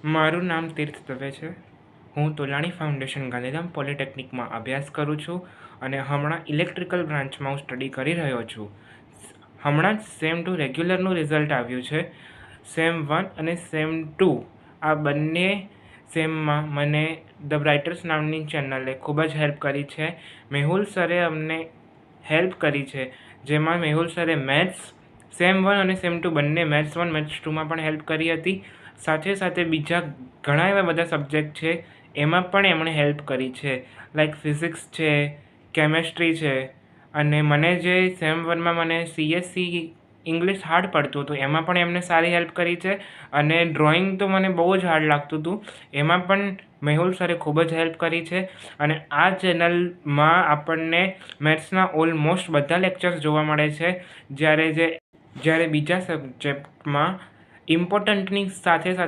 મારું નામ તીર્થ દવે છે. હું તોલાણી ફાઉન્ડેશન ગાંધીધામ પોલિટેકનિકમાં અભ્યાસ કરું છું અને હમણાં ઇલેક્ટ્રિકલ બ્રાન્ચમાં હું સ્ટડી કરી રહ્યો છું. હમણાં જ સેમ 2 રેગ્યુલરનું રિઝલ્ટ આવ્યું છે. સેમ 1 અને સેમ 2 આ બંને સેમમાં મને ધ બ્રાઇટર્સ નામની ચેનલે ખૂબ જ હેલ્પ કરી છે. મેહુલ સરે અમને હેલ્પ કરી છે, જેમાં મેહુલ સરે મેથ્સ સેમ 1 અને સેમ 2 બંને મેથ્સ 1 મેથ્સ 2માં પણ હેલ્પ કરી હતી. સાથે સાથે બીજા ઘણા એવા બધા સબ્જેક્ટ છે એમાં પણ એમણે હેલ્પ કરી છે, લાઈક ફિઝિક્સ છે, કેમેસ્ટ્રી છે. અને મને જે સેમ 1માં મને CSC ઇંગ્લિશ હાર્ડ પડતું હતું એમાં પણ એમને સારી હેલ્પ કરી છે. અને ડ્રોઈંગ તો મને બહુ જ હાર્ડ લાગતું હતું, એમાં પણ મેહુલ સરે ખૂબ જ હેલ્પ કરી છે. અને આ ચેનલમાં આપણને મેથ્સના ઓલમોસ્ટ બધા લેક્ચર્સ જોવા મળે છે, જ્યારે બીજા સબ્જેક્ટમાં ઇમ્પોર્ટન્ટની સાથે સાથે